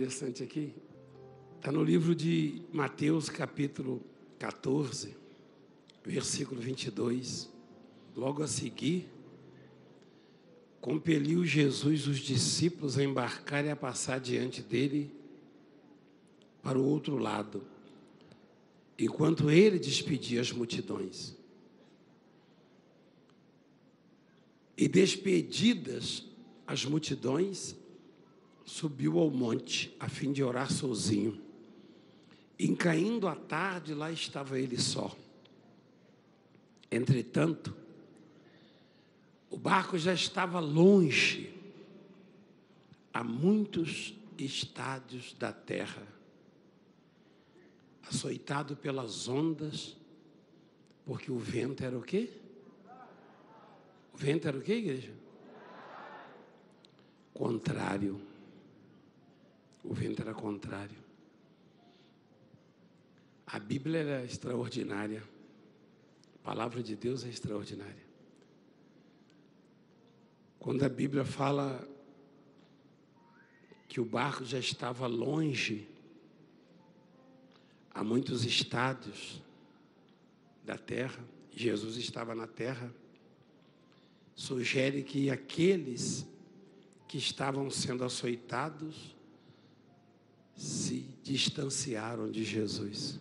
interessante aqui. Está no livro de Mateus, capítulo 14, versículo 22. Logo a seguir, compeliu Jesus os discípulos a embarcar e a passar diante dele para o outro lado, enquanto ele despedia as multidões. E despedidas as multidões, subiu ao monte, a fim de orar sozinho. E caindo a tarde, lá estava ele só. Entretanto, o barco já estava longe, a muitos estádios da terra, açoitado pelas ondas, porque o vento era o quê? O vento era o quê, igreja? Contrário. O vento era contrário. A Bíblia era extraordinária. A palavra de Deus é extraordinária. Quando a Bíblia fala que o barco já estava longe, a muitos estádios da terra, Jesus estava na terra, sugere que aqueles que estavam sendo açoitados se distanciaram de Jesus.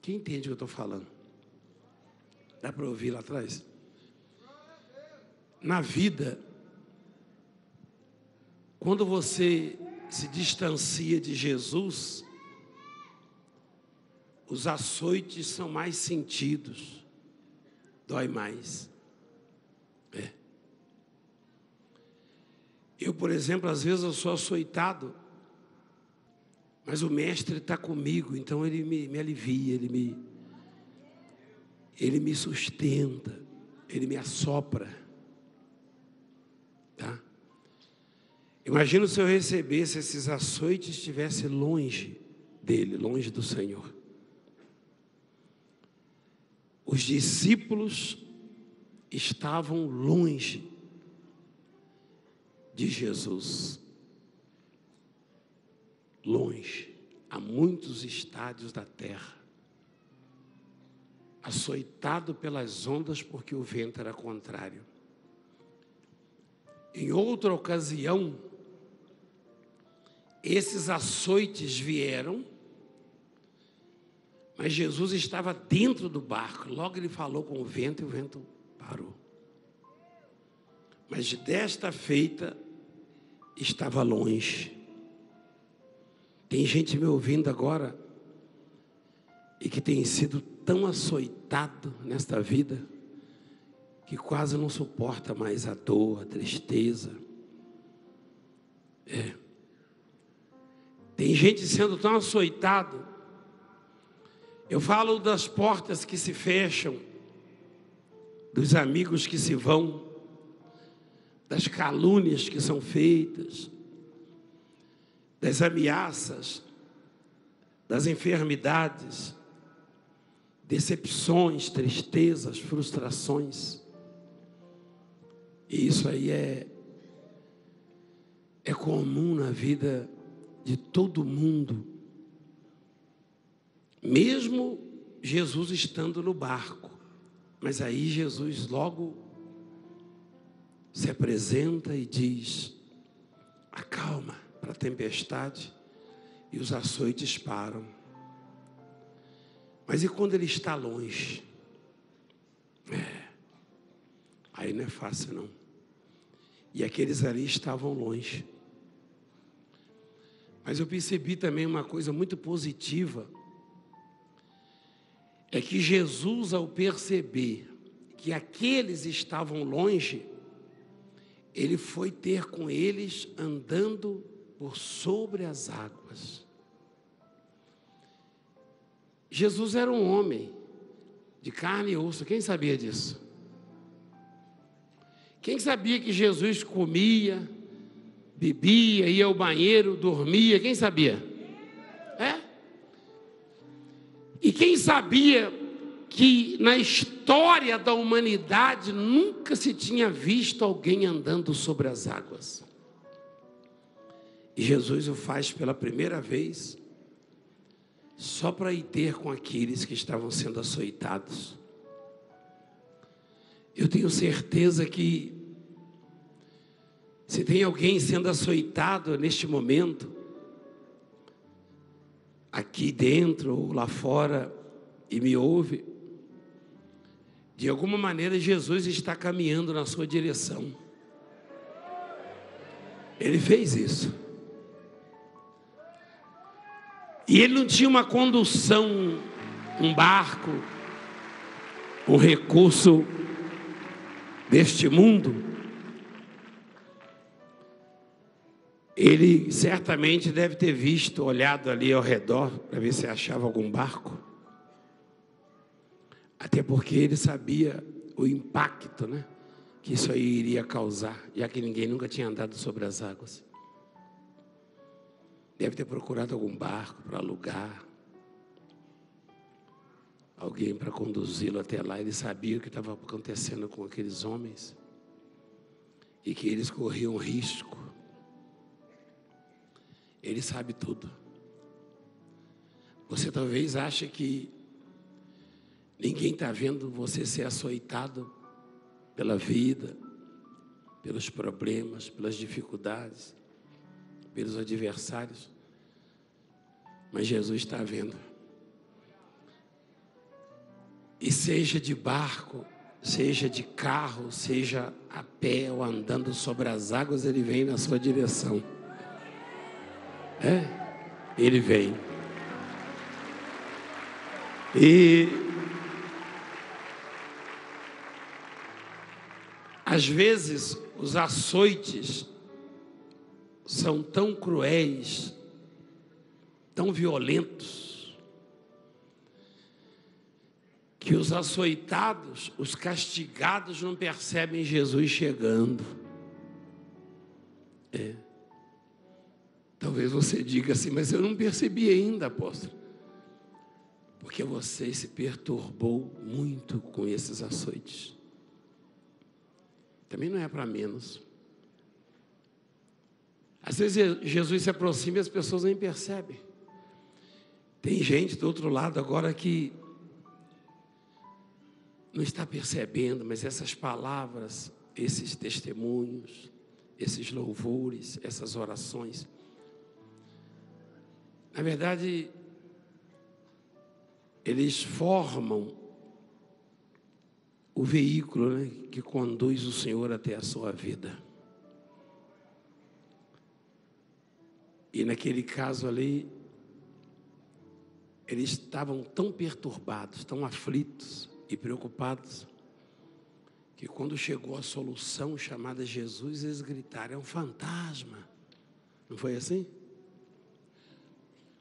Quem entende o que eu estou falando? Dá para ouvir lá atrás? Na vida, quando você se distancia de Jesus, os açoites são mais sentidos, dói mais. Eu, por exemplo, às vezes eu sou açoitado, mas o mestre está comigo, então ele me alivia, ele me sustenta, ele me assopra. Tá? Imagina se eu recebesse esses açoites e estivesse longe dele, longe do Senhor. Os discípulos estavam longe de Jesus, longe, a muitos estádios da terra, açoitado pelas ondas porque o vento era contrário. Em outra ocasião, esses açoites vieram, mas Jesus estava dentro do barco. Logo ele falou com o vento e o vento parou. Mas desta feita, estava longe. Tem gente me ouvindo agora e que tem sido tão açoitado nesta vida que quase não suporta mais a dor, a tristeza. Tem gente sendo tão açoitado. Eu falo das portas que se fecham, dos amigos que se vão, das calúnias que são feitas, das ameaças, das enfermidades, decepções, tristezas, frustrações. E isso aí é comum na vida de todo mundo. Mesmo Jesus estando no barco, mas aí Jesus logo se apresenta e diz: acalma para a tempestade, e os açoites param. Mas e quando ele está longe? Aí não é fácil não. E aqueles ali estavam longe. Mas eu percebi também uma coisa muito positiva, é que Jesus, ao perceber que aqueles estavam longe, ele foi ter com eles andando por sobre as águas. Jesus era um homem de carne e osso. Quem sabia disso? Quem sabia que Jesus comia, bebia, ia ao banheiro, dormia? Quem sabia? E quem sabia que na história da humanidade nunca se tinha visto alguém andando sobre as águas? E Jesus o faz pela primeira vez, só para ir ter com aqueles que estavam sendo açoitados. Eu tenho certeza que, se tem alguém sendo açoitado neste momento, aqui dentro ou lá fora, e me ouve, de alguma maneira Jesus está caminhando na sua direção. Ele fez isso. E ele não tinha uma condução, um barco, um recurso deste mundo. Ele certamente deve ter visto, olhado ali ao redor, para ver se achava algum barco. Até porque ele sabia o impacto, né, que isso aí iria causar, já que ninguém nunca tinha andado sobre as águas. Deve ter procurado algum barco para alugar, alguém para conduzi-lo até lá. Ele sabia o que estava acontecendo com aqueles homens e que eles corriam risco. Ele sabe tudo. Você talvez ache que ninguém está vendo você ser açoitado pela vida, pelos problemas, pelas dificuldades, pelos adversários. Mas Jesus está vendo. E seja de barco, seja de carro, seja a pé ou andando sobre as águas, Ele vem na sua direção. Ele vem. E às vezes os açoites são tão cruéis, tão violentos, que os açoitados, os castigados, não percebem Jesus chegando. Talvez você diga assim, mas eu não percebi ainda, apóstolo. Porque você se perturbou muito com esses açoites. Também não é para menos. Às vezes Jesus se aproxima e as pessoas nem percebem. Tem gente do outro lado agora que não está percebendo, mas essas palavras, esses testemunhos, esses louvores, essas orações, na verdade, eles formam o veículo, né, que conduz o Senhor até a sua vida. E naquele caso ali, eles estavam tão perturbados, tão aflitos e preocupados, que quando chegou a solução chamada Jesus, eles gritaram: é um fantasma. Não foi assim?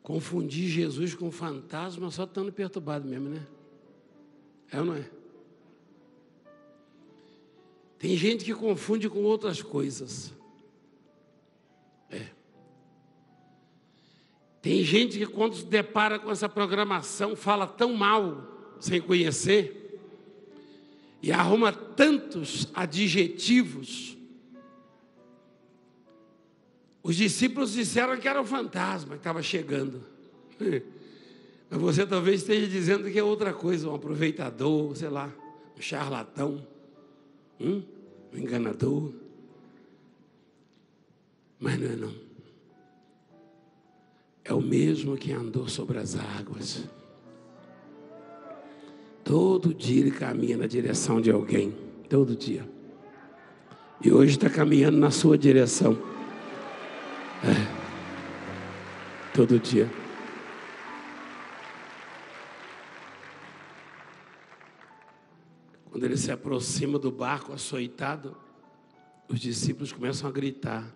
Confundir Jesus com fantasma só estando perturbado mesmo, né? É ou não é? Tem gente que confunde com outras coisas. Tem gente que quando se depara com essa programação fala tão mal, sem conhecer, e arruma tantos adjetivos. Os discípulos disseram que era um fantasma que estava chegando. Mas você talvez esteja dizendo que é outra coisa, um aproveitador, sei lá, um charlatão, um enganador. Mas não é não. É o mesmo que andou sobre as águas. Todo dia ele caminha na direção de alguém. Todo dia. E hoje está caminhando na sua direção. Todo dia. Quando ele se aproxima do barco açoitado, os discípulos começam a gritar.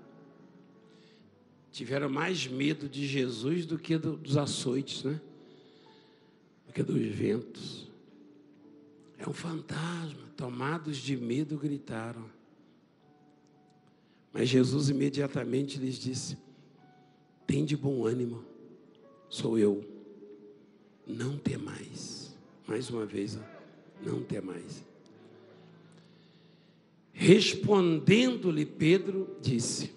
Tiveram mais medo de Jesus do que dos açoites, né? Do que dos ventos. É um fantasma. Tomados de medo, gritaram. Mas Jesus imediatamente lhes disse: tende bom ânimo, sou eu, não temais. Mais uma vez, não temais. Respondendo-lhe Pedro, disse: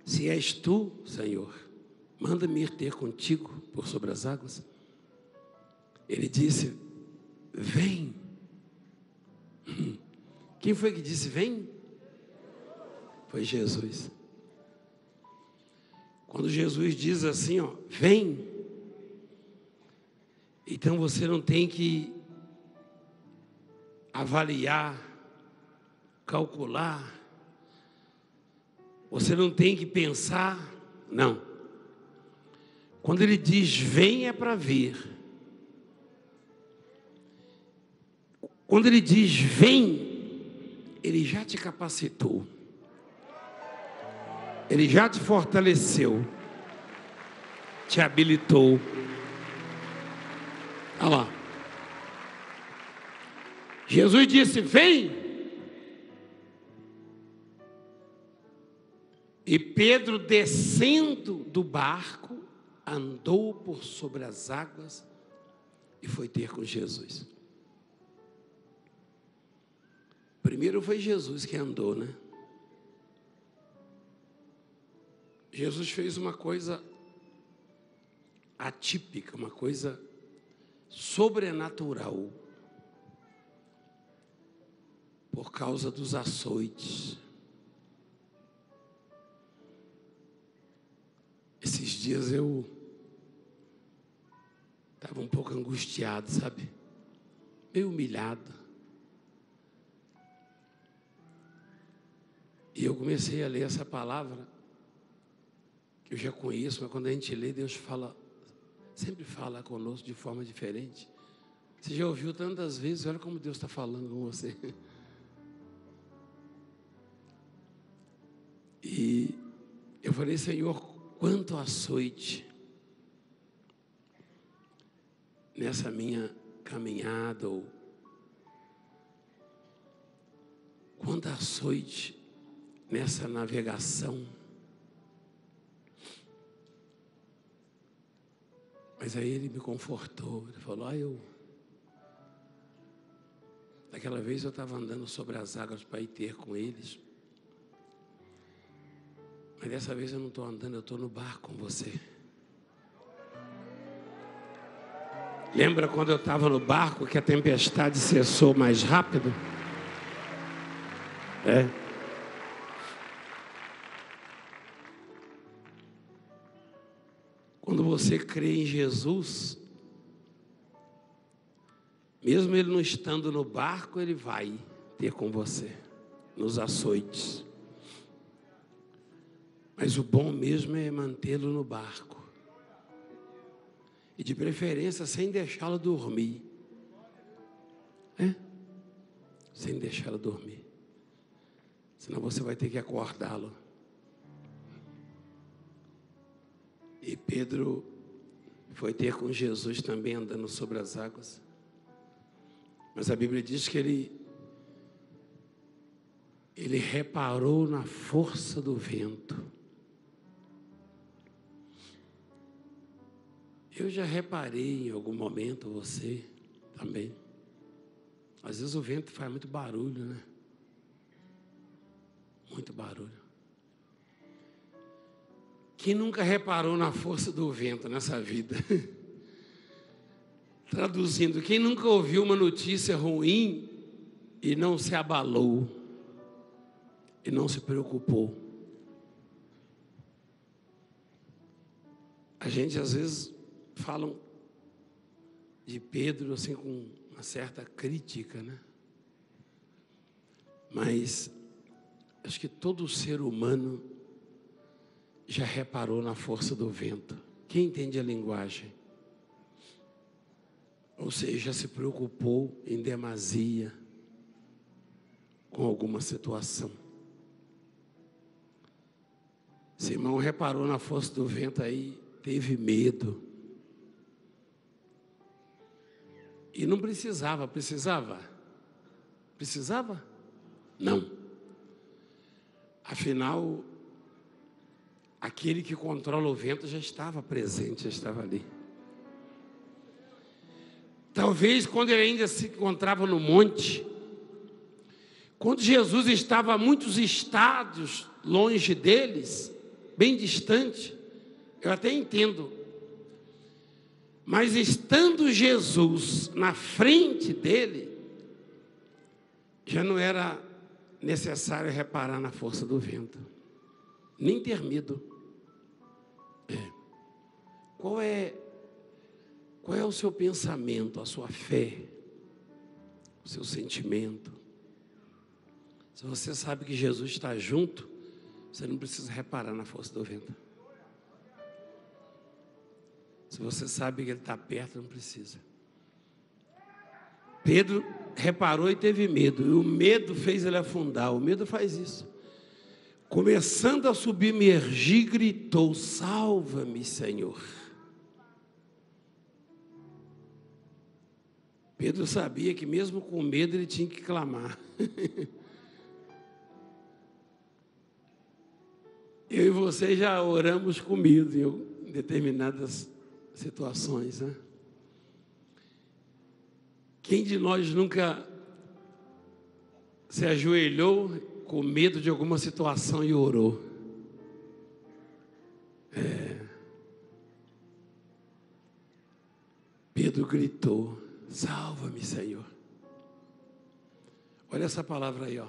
Se és tu, Senhor, manda-me ir ter contigo por sobre as águas. Ele disse, vem. Quem foi que disse vem? Foi Jesus. Quando Jesus diz assim, ó, vem, então você não tem que avaliar, calcular, você não tem que pensar, não. Quando ele diz vem é para vir. Quando ele diz vem, ele já te capacitou. Ele já te fortaleceu, te habilitou. Olha lá. Jesus disse, vem. E Pedro, descendo do barco, andou por sobre as águas e foi ter com Jesus. Primeiro foi Jesus que andou, né? Jesus fez uma coisa atípica, uma coisa sobrenatural, por causa dos açoites. Esses dias eu estava um pouco angustiado, sabe? Meio humilhado. E eu comecei a ler essa palavra, que eu já conheço, mas quando a gente lê, Deus fala, sempre fala conosco de forma diferente. Você já ouviu tantas vezes, olha como Deus está falando com você. E eu falei, Senhor, quanto açoite nessa minha caminhada, ou quanto açoite nessa navegação. Mas aí ele me confortou, ele falou, daquela vez eu estava andando sobre as águas para ir ter com eles, mas dessa vez eu não estou andando, eu estou no barco com você. Lembra quando eu estava no barco que a tempestade cessou mais rápido? Quando você crê em Jesus, mesmo ele não estando no barco, ele vai ter com você, nos açoites. Mas o bom mesmo é mantê-lo no barco. E de preferência sem deixá-lo dormir. Sem deixá-lo dormir. Senão você vai ter que acordá-lo. E Pedro foi ter com Jesus também andando sobre as águas. Mas a Bíblia diz que ele reparou na força do vento. Eu já reparei em algum momento, você também. Às vezes o vento faz muito barulho, né? Muito barulho. Quem nunca reparou na força do vento nessa vida? Traduzindo, quem nunca ouviu uma notícia ruim e não se abalou, e não se preocupou? A gente às vezes fala de Pedro assim com uma certa crítica, né? Mas acho que todo ser humano já reparou na força do vento. Quem entende a linguagem? Ou seja, já se preocupou em demasia com alguma situação. Esse irmão reparou na força do vento aí, teve medo. E não precisava? Precisava? Não. Afinal, aquele que controla o vento já estava presente, já estava ali. Talvez quando ele ainda se encontrava no monte, quando Jesus estava a muitos estados longe deles, bem distante, eu até entendo. Mas estando Jesus na frente dele, já não era necessário reparar na força do vento, nem ter medo. Qual é o seu pensamento, a sua fé, o seu sentimento? Se você sabe que Jesus está junto, você não precisa reparar na força do vento. Se você sabe que Ele está perto, não precisa. Pedro reparou e teve medo, e o medo fez ele afundar. O medo faz isso. Começando a submergir, gritou: salva-me, Senhor. Pedro sabia que mesmo com medo ele tinha que clamar. Eu e você já oramos com medo em determinadas situações, né? Quem de nós nunca se ajoelhou com medo de alguma situação e orou? Pedro gritou: salva-me, Senhor. Olha essa palavra aí, ó.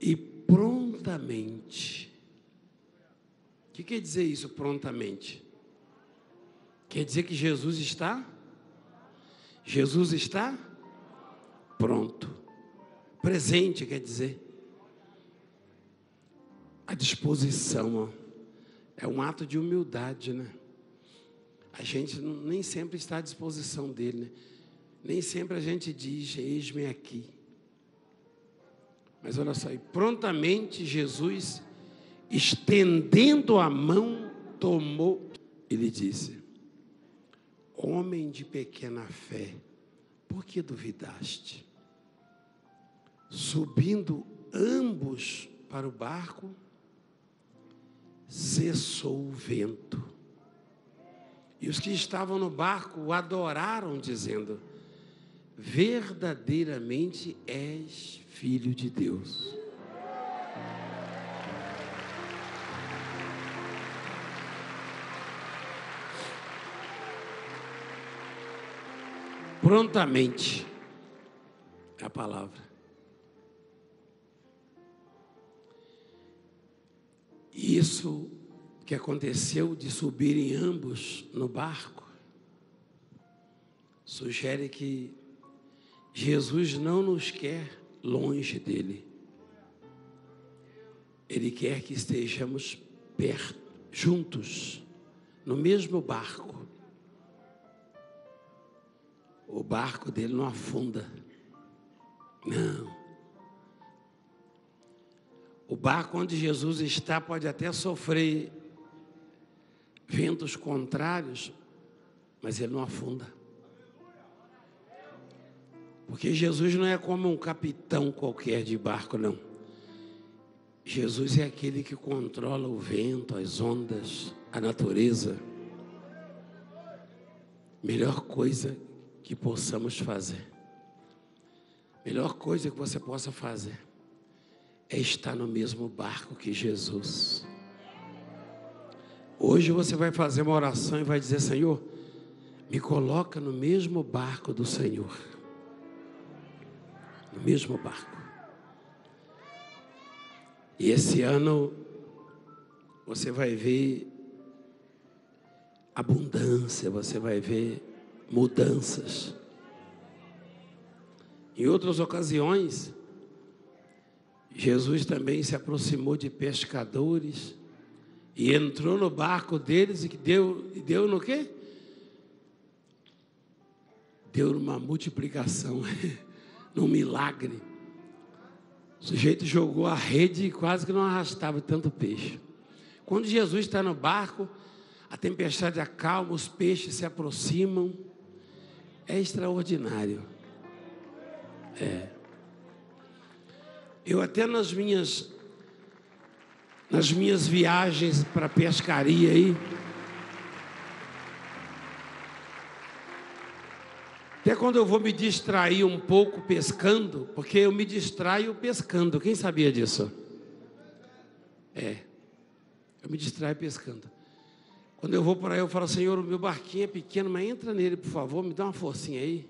E prontamente. O que quer dizer isso, prontamente? Quer dizer que Jesus está pronto. Presente, quer dizer. À disposição, ó. É um ato de humildade, né? A gente nem sempre está à disposição dele, né? Nem sempre a gente diz: eis-me aqui. Mas olha só, e prontamente Jesus, estendendo a mão, tomou. Ele disse: homem de pequena fé, por que duvidaste? Subindo ambos para o barco, cessou o vento. E os que estavam no barco o adoraram, dizendo: verdadeiramente és Filho de Deus. Prontamente, é a palavra. Isso que aconteceu de subirem ambos no barco, sugere que Jesus não nos quer longe dele. Ele quer que estejamos perto, juntos, no mesmo barco. O barco dele não afunda. Não. O barco onde Jesus está pode até sofrer ventos contrários, mas ele não afunda. Porque Jesus não é como um capitão qualquer de barco, não. Jesus é aquele que controla o vento, as ondas, a natureza. Melhor coisa que possamos fazer, melhor coisa que você possa fazer, é estar no mesmo barco que Jesus. Hoje você vai fazer uma oração e vai dizer: Senhor, me coloca no mesmo barco do Senhor. No mesmo barco. E esse ano você vai ver abundância, você vai ver mudanças. Em outras ocasiões, Jesus também se aproximou de pescadores e entrou no barco deles e deu no quê? Deu numa multiplicação, num milagre. O sujeito jogou a rede e quase que não arrastava tanto peixe. Quando Jesus está no barco, a tempestade acalma, os peixes se aproximam. É extraordinário. Eu até nas minhas viagens para pescaria aí, até quando eu vou me distrair um pouco pescando, porque eu me distraio pescando. Quem sabia disso? Eu me distraio pescando. Quando eu vou por aí, eu falo, Senhor, o meu barquinho é pequeno, mas entra nele, por favor, me dá uma forcinha aí.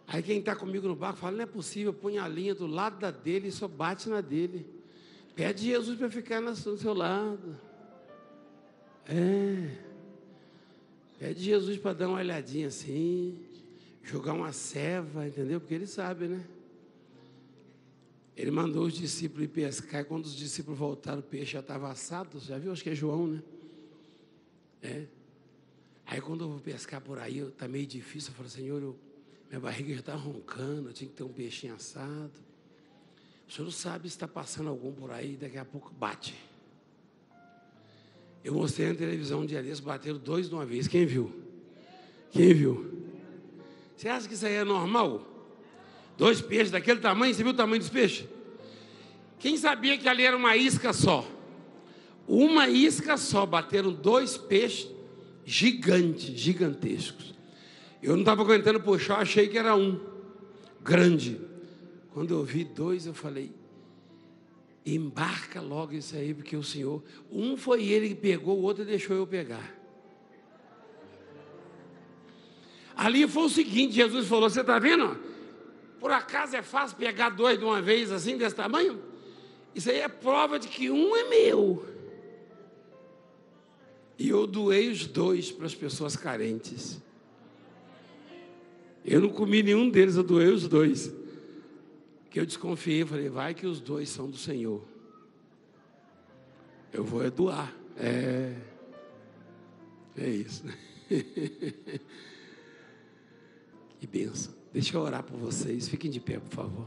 Aí quem está comigo no barco fala, não é possível, põe a linha do lado da dele e só bate na dele. Pede Jesus para ficar no seu lado. Pede Jesus para dar uma olhadinha assim, jogar uma ceva, entendeu? Porque ele sabe, né? Ele mandou os discípulos ir pescar, e quando os discípulos voltaram, o peixe já estava assado, já viu? Acho que é João, né? Aí quando eu vou pescar por aí, está meio difícil, eu falo, Senhor, minha barriga já está roncando, eu tinha que ter um peixinho assado. O senhor não sabe se está passando algum por aí, daqui a pouco bate. Eu mostrei na televisão um dia desses, bateram 2 de uma vez. Quem viu? Quem viu? Você acha que isso aí é normal? 2 peixes daquele tamanho, você viu o tamanho dos peixes? Quem sabia que ali era uma isca só? Uma isca só, bateram 2 peixes gigantescos. Eu não estava aguentando puxar, eu achei que era um, grande. Quando eu vi 2, eu falei, embarca logo isso aí, porque o Senhor, um foi ele que pegou, o outro deixou eu pegar. Ali foi o seguinte, Jesus falou, você está vendo? Por acaso é fácil pegar 2 de uma vez assim, desse tamanho? Isso aí é prova de que um é meu. E eu doei os 2 para as pessoas carentes. Eu não comi nenhum deles, eu doei os 2. Que eu desconfiei, falei, vai que os 2 são do Senhor. Eu vou doar. É isso. Que bênção. Deixa eu orar por vocês. Fiquem de pé, por favor.